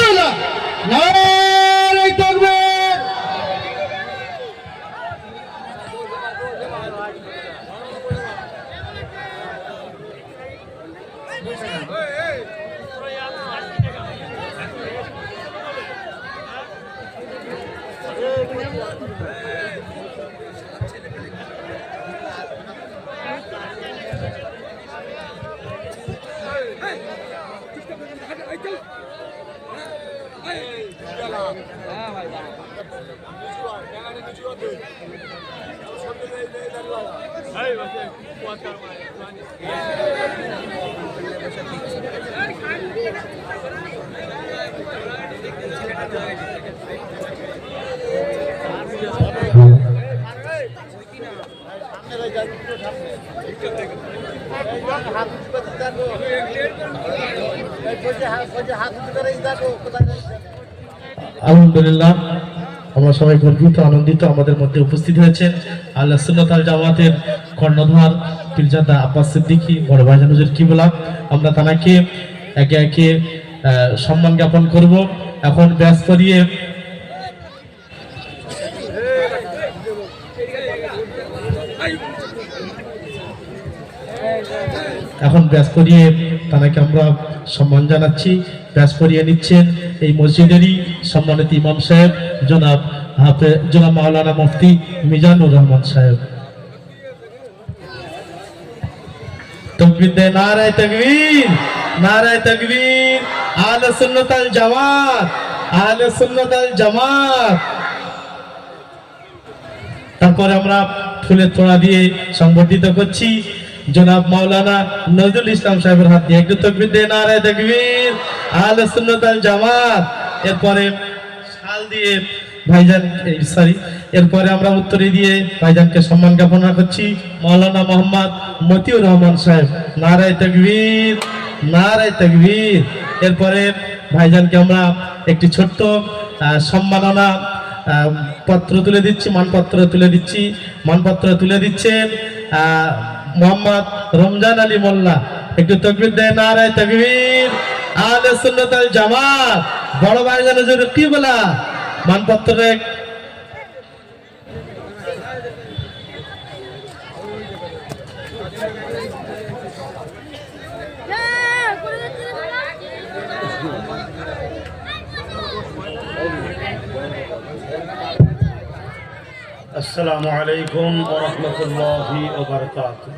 বলা নারে তাকবীর। আলহামদুলিল্লাহ, আমরা সবাই গর্বিত আনন্দিত আমাদের মধ্যে উপস্থিত হয়েছেন আহলে সুন্নাত ওয়াল জামাতের কর্ণধার পীরজাদা আব্বাস সিদ্দিকী বড় ভাইজান হুজুর কিবলা। আমরা তাকে একে একে সম্মান জ্ঞাপন করব। এখন ব্যাস করিয়ে তাকে আমরা সম্মান জানাচ্ছি। ব্যাস করিয়ে নিচ্ছেন এই মসজিদেরই সম্মানিত ইমাম সাহেব জনাব মাওলানা মুফতি মিজানুর রহমান সাহেব। তাকবীর দে, নারায়ে তাকবীর, নারায়ে তাকবীর। আহলে সুন্নাত ওয়াল জামাত, আহলে সুন্নাত ওয়াল জামাত। তারপরে আমরা ফুলের তোড়া দিয়ে সংবর্ধিত করছি জনাব মাওলানা নজরুল ইসলাম সাহেবের হাত দিয়ে। একটু তাকবীর দে, নারায়ে তাকবীর। আহলে সুন্নাত ওয়াল জামাত। এরপরে শাল দিয়ে ভাইজান এরপরে আমরা উত্তরে দিয়ে ভাইজানকে সম্মান জ্ঞাপন করছি মাওলানা মোহাম্মদ মতিউর রহমান সাহেব। নারায়ে তাকবীর, নারায়ে তাকবীর। এরপরে ভাইজানকে আমরা একটি ছোট্ট সম্মাননা পত্র তুলে দিচ্ছি, মানপত্র তুলে দিচ্ছি। মানপত্র তুলে দিচ্ছেন মোহাম্মদ রমজান আলী মোল্লা। একটু তাকবীর দেন, নারায়ে তাকবীর। আহলে সুন্নাত ওয়াল জামাত বড় ভাইজান হুজুর কিবলা মানপত্রে আসসালামু আলাইকুম ওয়া রাহমাতুল্লাহি ওয়া বারাকাতুহু।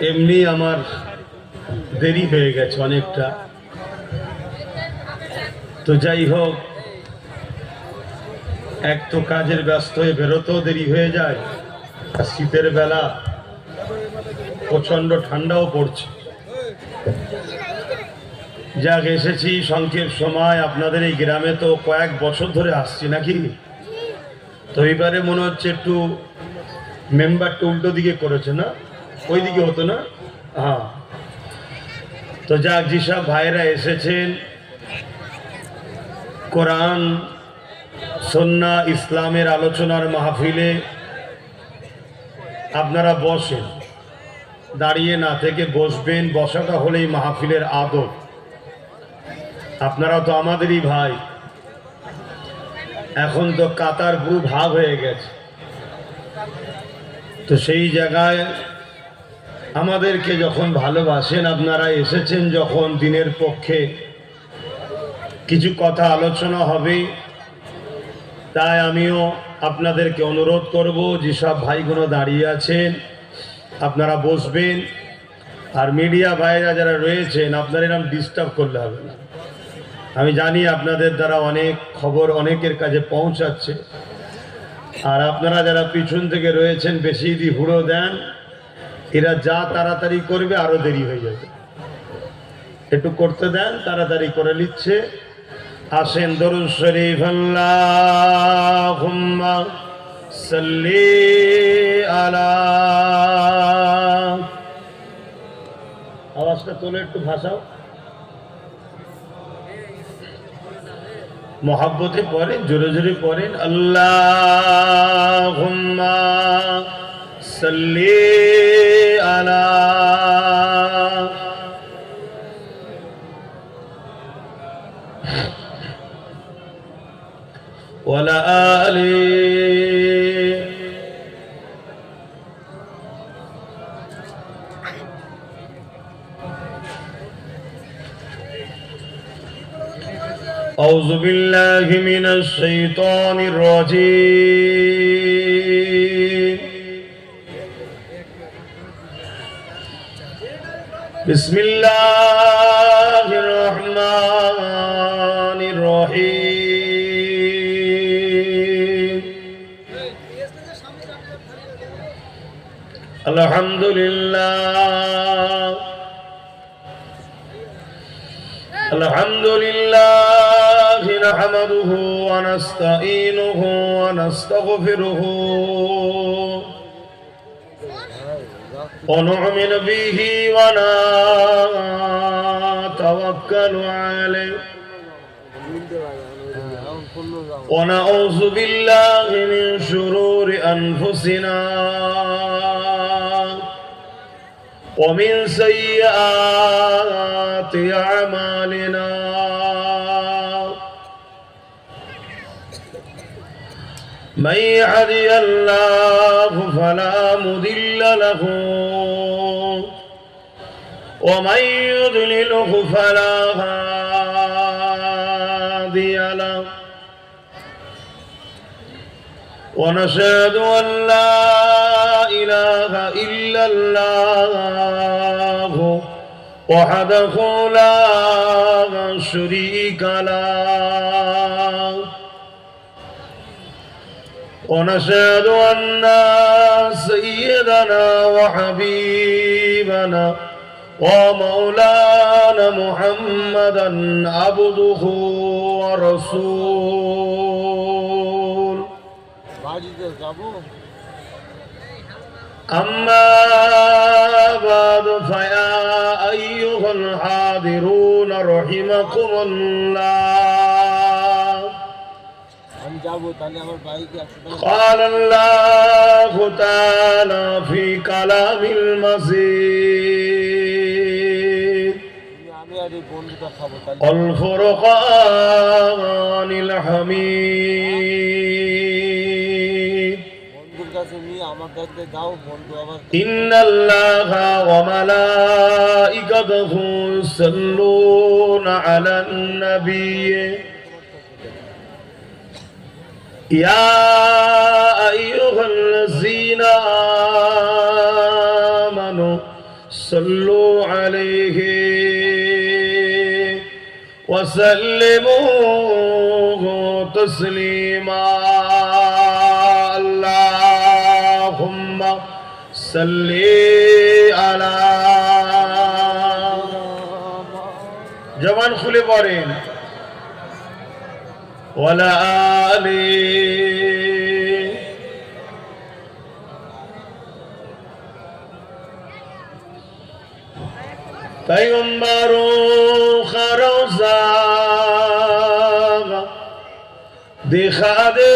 এমনি আমার দেরি হয়ে গেছে অনেকটা, তো যাই হোক, এক তো কাজের ব্যস্ত হয়ে বেরোতেও দেরি হয়ে যায়, আর শীতের বেলা প্রচন্ড ঠান্ডাও পড়ছে। যাক, এসেছি সংক্ষেপ সময়। আপনাদের এই গ্রামে তো কয়েক বছর ধরে আসছি নাকি, তো এইবারে মনে হচ্ছে একটু মেম্বারটা উল্টো দিকে করেছে না, ওই দিকে হতো না। হ্যাঁ, তো যাক, যেসব ভাইরা এসেছেন কোরআন সুন্নাহ ইসলামের আলোচনার মাহফিলে, আপনারা বসেন, দাঁড়িয়ে না থেকে বসবেন। বসাটা হলেই মাহফিলের আদব। আপনারা তো আমাদেরই ভাই। এখন তো কাতার পুরো ভাগ হয়ে গেছে, তো সেই জায়গায় আমাদেরকে যখন ভালোবাসেন, আপনারা এসেছেন যখন, দিনের পক্ষে কিছু কথা আলোচনা হবে, তাই আমিও আপনাদেরকে অনুরোধ করব, যেসব ভাইগুলো দাঁড়িয়ে আছেন আপনারা বসবেন। আর মিডিয়া ভাইরা যারা রয়েছেন, আপনারা এরকম ডিস্টার্ব করলে হবে না। আমি জানি আপনাদের দ্বারা অনেক খবর অনেকের কাছে পৌঁছাচ্ছে, আর আপনারা যারা পিছন থেকে রয়েছেন বেশি যদি হুড়ো দেন, এরা যা তাড়াতাড়ি করবে আরো দেরি হয়ে যাবে। একটু করতে দেন, তাড়াতাড়ি করে নিচ্ছে। আসেন, দরুদ শরীফ আল্লাহুম্মা সাল্লি আলা। আওয়াজটা তোলে, একটু ভাষাও, মোহাব্বতে পড়েন, জোরে জোরে পড়েন। আল্লাহুম্মা সাল্লি আলা وعلى آله أعوذ بالله من الشيطان الرجيم بسم الله الرحمن الرحيم الحمد لله الحمد لله نحمده ونستعينه ونستغفره ونؤمن به ونتوكل عليه ونعوذ بالله من شرور أنفسنا ومن سيئات أعمالنا من يهدي الله فلا مضل له ومن يضلله فلا هادي له ونشهد أن لا إله إلا الله وحده لا شريك له ونشهد أن سيدنا وحبيبنا ومولانا محمدا عبده ورسوله أما بعد فيا أيها الحاضرون رحمكم الله قال الله تعالى في كلام المزيد الفرقان الحميد إن الله وملائكته يصلون على النبي يا أيها الذين آمنوا صلوا عليه وسلموا تسليما اللهم صل على জবান খুলে পড়েন وعلى آله पैगंबरों का रोज़ा दिखा दे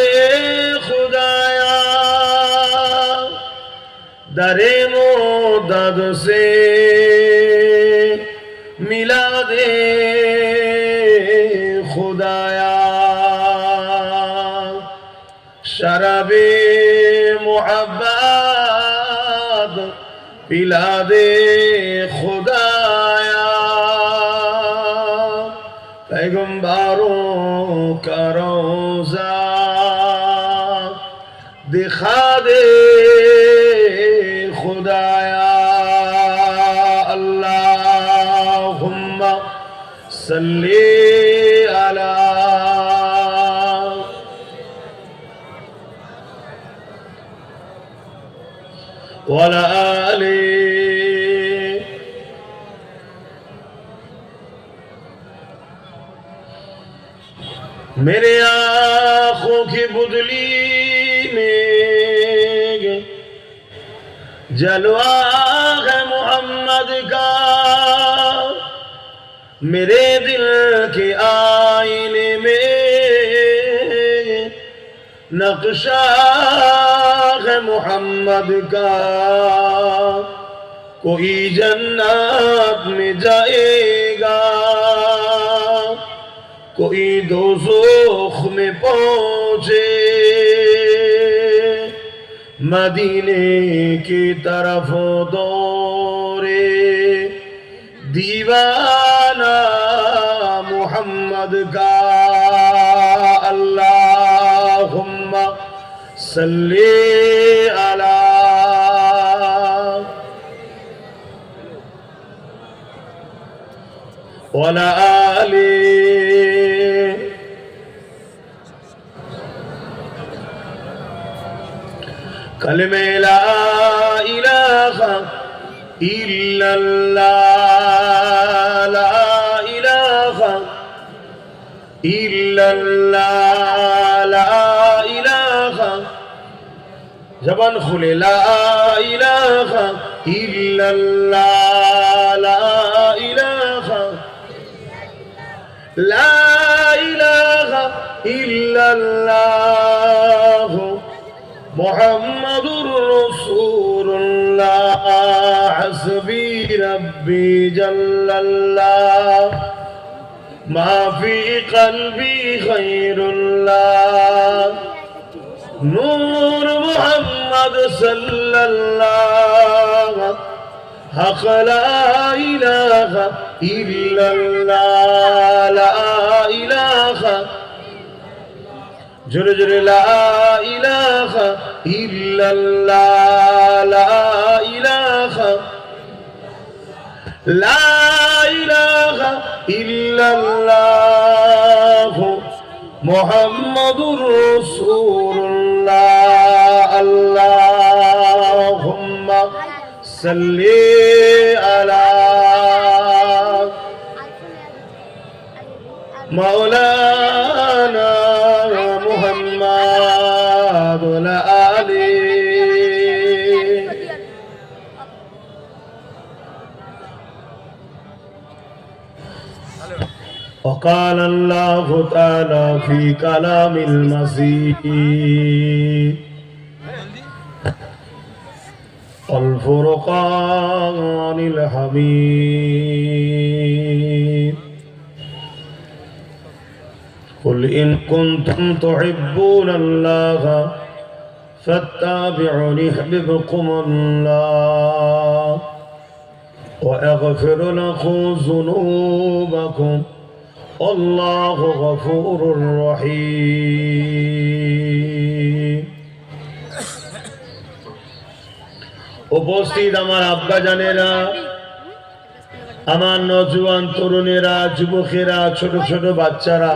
खुदाया दरे मोदद से मिला दे खुदाया शराबे मोहब्बत पिला दे खुदाया पैगंबरों का रोज़ा दिखा दे खुदाया अल्लाहुम्मा सल्ली अला वअला आली मेरे आँखों की बुदली में जलवा है मोहम्मद का मेरे दिल के आईने में नक्शा है मोहम्मद का कोई जन्नत में जाएगा कोई दोज़ख में पहुंच पहुँचे मदीने की तरफ दौरे दीवाना मुहम्मद का अल्लाहुम्मा सल्ली अला वला आली कलमे ला इलाहा इल्लल्लाह ला इलाहा इल्लल्लाह ला इलाहा जबान खुले ला इलाहा इल्लल्लाह ला इलाहा ला इलाहा इल्लल्लाह मुहम्मदुर रसूलुल्लाह हस्बी रब्बी जल्लल्लाह मा फी क़ल्बी खैरुल्लाह नूर मुहम्मद सल्लल्लाह हक़ ला इलाहा इल्लल्लाह ला इलाहा जुर जुर ला इलाहा इल्लल्लाह ला इलाहा ला इलाहा इल्लल्लाह मुहम्मदुर रसूलुल्लाह अल्लाहुम्मा सल्ली अला मौलाना मुहम्मद व आली وقال الله تعالى في كلام المسيح الفرقان الحميد قل إن كنتم تحبون الله فاتبعوني يحببكم الله ويغفر لكم ذنوبكم والله غفور رحيم উপস্থিত আমার আব্বা জানেরা, আমার নওজোয়ান তরুণেরা, যুবকেরা, ছোট ছোট বাচ্চারা,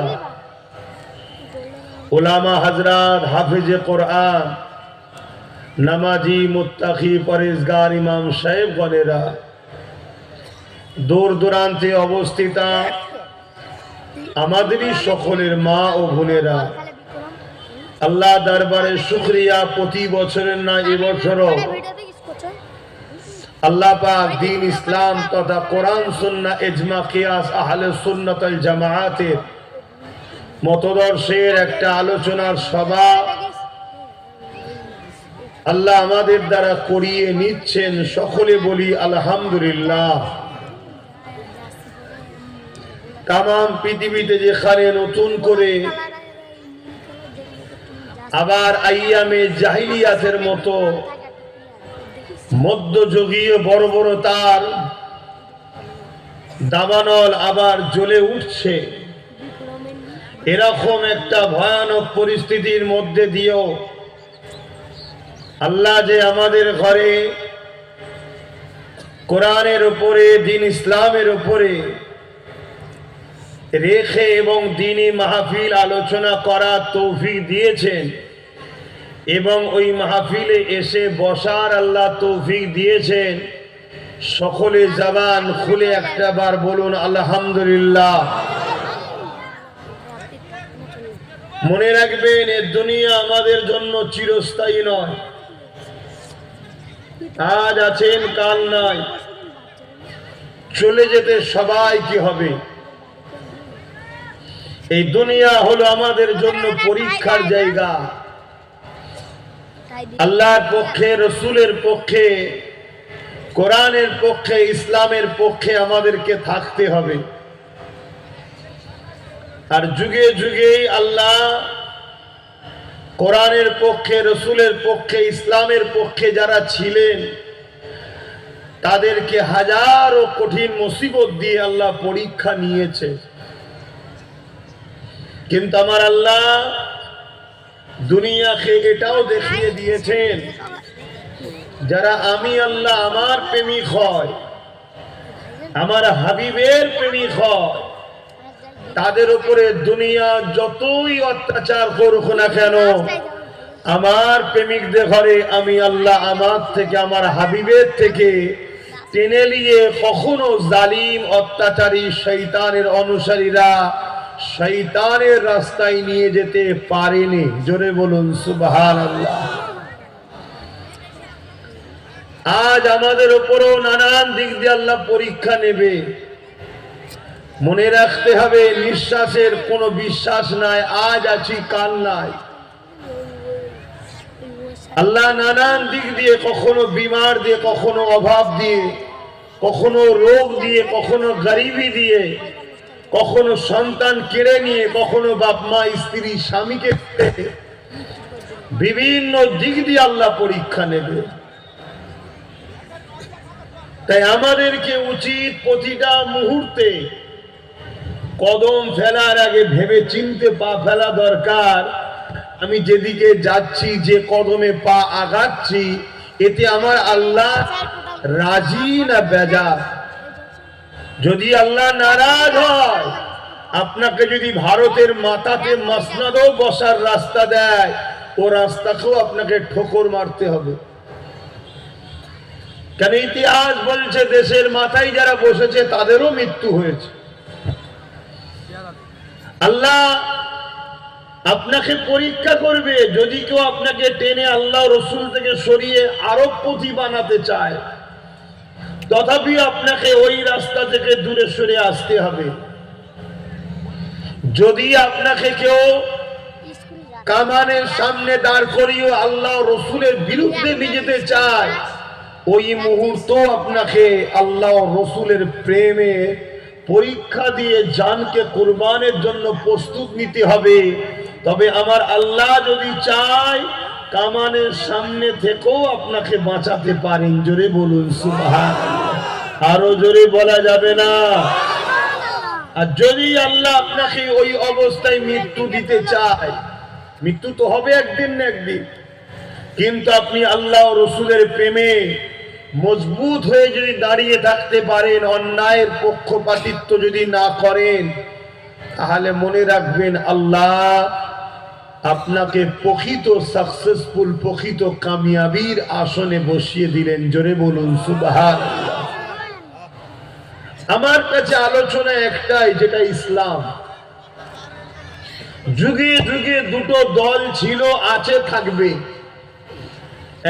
উলামা হযরত, হাফেজে কোরআন, নামাজি, মুত্তাকি, পরেজগার ইমাম সাহেবগণেরা, দূর দূরান্তে অবস্থিত আমাদেরই সকলের মা ও বোনেরা, আল্লাহ দরবারে শুকরিয়া। প্রতি বছরের না এবছরও আল্লাহ পাক দ্বীন ইসলাম তথা কোরআন সুন্নাহ ইজমা কিয়াস আহলে সুন্নাত ওয়াল জামাআতের মতদর্শের একটা আলোচনার সভা আল্লাহ আমাদের দ্বারা করিয়ে নিচ্ছেন। সকলে বলি আলহামদুলিল্লাহ। তামাম পৃথিবীতে যেখানে নতুন করে আবার আইয়ামে জাহিলিয়াতের মতো মধ্যযুগীয় বড় বড় তার দাবানল আবার জ্বলে উঠছে, এরকম একটা ভয়ানক পরিস্থিতির মধ্যে দিয়েও আল্লাহ যে আমাদের ঘরে কোরআনের উপরে, দ্বীন ইসলামের উপরে রেখে এবং দ্বীনি মাহফিল আলোচনা করার তৌফিক দিয়েছেন এবং ওই মাহফিলে এসে বসার আল্লাহ তৌফিক দিয়েছেন। সকলে জবান খুলে একটা বার বলুন আলহামদুলিল্লাহ। মনে রাখবেন, এ দুনিয়া আমাদের জন্য চিরস্থায়ী নয়। আজ আছেন, কাল নাই, চলে যেতে সবাই কি হবে। এই দুনিয়া হলো আমাদের জন্য পরীক্ষার জায়গা। আল্লাহর পক্ষে, রসুলের পক্ষে, কোরআনের পক্ষে, ইসলামের পক্ষে আমাদেরকে থাকতে হবে। আর যুগে যুগে আল্লাহ কোরআনের পক্ষে, রসুলের পক্ষে, ইসলামের পক্ষে যারা ছিলেন তাদেরকে হাজারো কঠিন মুসিবত দিয়ে আল্লাহ পরীক্ষা নিয়েছে। কিন্তু আমার আল্লাহ দুনিয়াকে এটাও দেখিয়ে দিয়েছেন, যারা আমি আল্লাহ আমার প্রেমিক হয়, আমার হাবিবের প্রেমিক হয়, তাদের উপরে দুনিয়া যতই অত্যাচার করুক না কেন, আমার প্রেমিকদের ঘরে আমি আল্লাহ আমার থেকে, আমার হাবিবের থেকে টেনে নিয়ে কখনো জালিম অত্যাচারী শয়তানের অনুসারীরা শয়তানের রাস্তায় নিয়ে যেতে পারেনি। জোরে বলুন সুবহানাল্লাহ। আজ আমাদের উপরও নানান দিক দিয়ে আল্লাহ পরীক্ষা নেবে। মনে রাখতে হবে, নিঃশ্বাসের কোনো বিশ্বাস নাই, আজ আছি কাল নাই। আল্লাহ নানান দিক দিয়ে, কখনো বিমার দিয়ে, কখনো অভাব দিয়ে, কখনো রোগ দিয়ে, কখনো গরিবি দিয়ে, কখনো সন্তান কেড়ে নিয়ে, কখনো বাপ মা স্ত্রী স্বামীকে বিভিন্ন দিক দিয়ে আল্লাহ পরীক্ষা নেবে। তাই আমাদেরকে উচিত প্রতিটা মুহূর্তে কদম ফেলার আগে ভেবে চিনতে পা ফেলা দরকার। আমি যেদিকে যাচ্ছি, যে কদমে পা আগাচ্ছি, এতে আমার আল্লাহ রাজি না বেজার। যদি আল্লাহ নারাজ হয়, আপনাকে যদি ভারতের মাথাতে মসনদও বসার রাস্তা দেয়, ও রাস্তাকেও আপনাকে ঠোকর মারতে হবে। কেন ইতিহাস বলছে দেশের মাথায় যারা বসেছে তাদেরও মৃত্যু হয়েছে। আল্লাহ আপনাকে পরীক্ষা করবে। যদি কেউ আপনাকে টেনে আল্লাহ রসুল থেকে সরিয়ে আরবপতি বানাতে চায়, তথাপি আপনাকে ওই রাস্তা থেকে দূরে সরে আসতে হবে। যদি আপনাকে কেউ কামানের সামনে দাঁড় করিয়ে আল্লাহ রসুলের বিরুদ্ধে নিয়ে যেতে চায়, ওই মুহূর্ত আপনাকে আল্লাহ রসুলের প্রেমে পরীক্ষা দিয়ে জানকে কুরবানের জন্য প্রস্তুত নিতে হবে। তবে আমার আল্লাহ যদি চায়, কামানের সামনে থেকেও আপনাকে বাঁচাতে পারেন। জোরে বলুন সুবহানাল্লাহ। আরো জোরে বলা যাবে না? আর যদি আল্লাহ আপনাকে ওই অবস্থায় মৃত্যু দিতে চায়, মৃত্যু তো হবে একদিন না একদিন, কিন্তু আপনি আল্লাহ রসুলের প্রেমে মজবুত হয়ে যদি দাঁড়িয়ে থাকতে পারেন, অন্যায়ের পক্ষপাতিত্ব যদি না করেন, তাহলে মনে রাখবেন আল্লাহ আপনাকে প্রকৃত সাকসেসফুল, প্রকৃত কামিয়াবির আসনে বসিয়ে দিলেন। জোরে বলুন সুবহানাল্লাহ। আমার কাছে আলোচনা একটাই, যেটা ইসলাম। যুগে যুগে দুটো দল ছিল, আছে, থাকবে।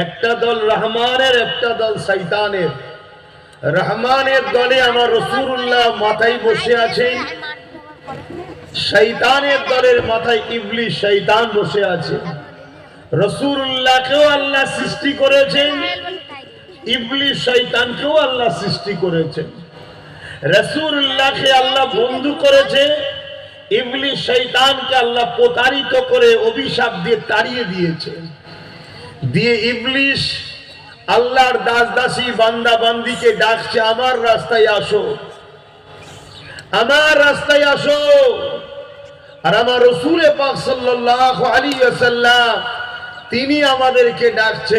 একটা দল রহমানের, একটা দল শয়তানের। রহমানের দলে আমার রাসূলুল্লাহ মাথায় বসে আছেন, শয়তানের দলের মাথায় ইবলিস শয়তান বসে আছে। রাসূলুল্লাহকেও আল্লাহ সৃষ্টি করেছেন, ইবলিস শয়তানকেও আল্লাহ সৃষ্টি করেছেন। রাসূলুল্লাহকে আল্লাহ বন্ধু করেছে, ইবলিস শয়তানকে আল্লাহ প্রতারিত করে অভিশাপ দিয়ে তাড়িয়ে দিয়েছেন। দিয়ে ইবলিস আল্লাহর দাস দাসী বান্দা বান্দিকে ডাকছে, আমার রাস্তায় আসো, আমার রাস্তায় আসো। আর আমার রাসূল পাক সাল্লাল্লাহু আলাইহি ওয়াসাল্লাম তিনি আমাদেরকে ডাকছে।